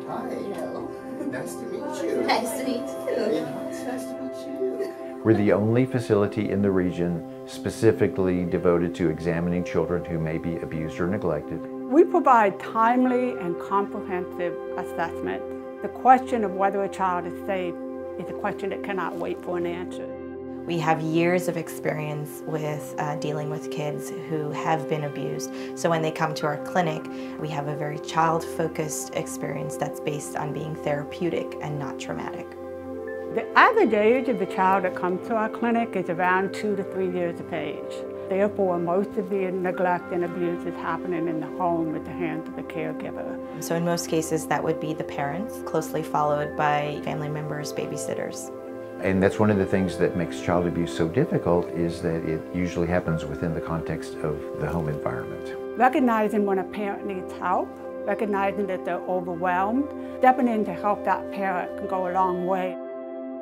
Hi. Hello. Nice to meet you. Nice to meet you. Yeah, it's nice to meet you. We're the only facility in the region specifically devoted to examining children who may be abused or neglected. We provide timely and comprehensive assessment. The question of whether a child is safe is a question that cannot wait for an answer. We have years of experience with dealing with kids who have been abused. So when they come to our clinic, we have a very child-focused experience that's based on being therapeutic and not traumatic. The average age of the child that comes to our clinic is around 2 to 3 years of age. Therefore, most of the neglect and abuse is happening in the home at the hands of the caregiver. So in most cases, that would be the parents, closely followed by family members, babysitters. And that's one of the things that makes child abuse so difficult is that it usually happens within the context of the home environment. Recognizing when a parent needs help, recognizing that they're overwhelmed, stepping in to help that parent can go a long way.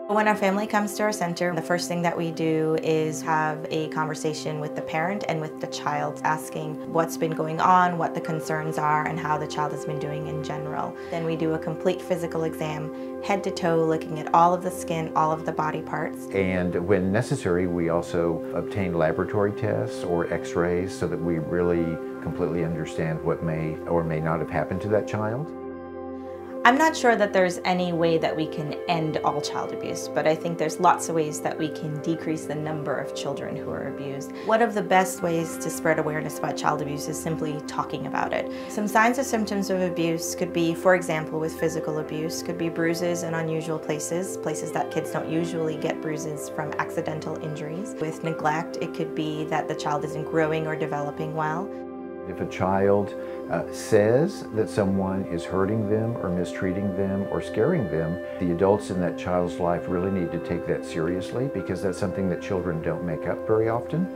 When our family comes to our center, the first thing that we do is have a conversation with the parent and with the child, asking what's been going on, what the concerns are, and how the child has been doing in general. Then we do a complete physical exam, head to toe, looking at all of the skin, all of the body parts. And when necessary, we also obtain laboratory tests or x-rays so that we really completely understand what may or may not have happened to that child. I'm not sure that there's any way that we can end all child abuse, but I think there's lots of ways that we can decrease the number of children who are abused. One of the best ways to spread awareness about child abuse is simply talking about it. Some signs or symptoms of abuse could be, for example, with physical abuse, could be bruises in unusual places, places that kids don't usually get bruises from accidental injuries. With neglect, it could be that the child isn't growing or developing well. If a child says that someone is hurting them or mistreating them or scaring them, the adults in that child's life really need to take that seriously because that's something that children don't make up very often.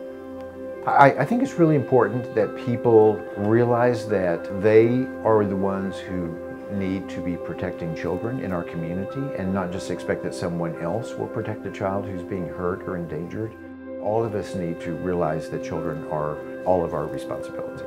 I think it's really important that people realize that they are the ones who need to be protecting children in our community and not just expect that someone else will protect a child who's being hurt or endangered. All of us need to realize that children are all of our responsibility.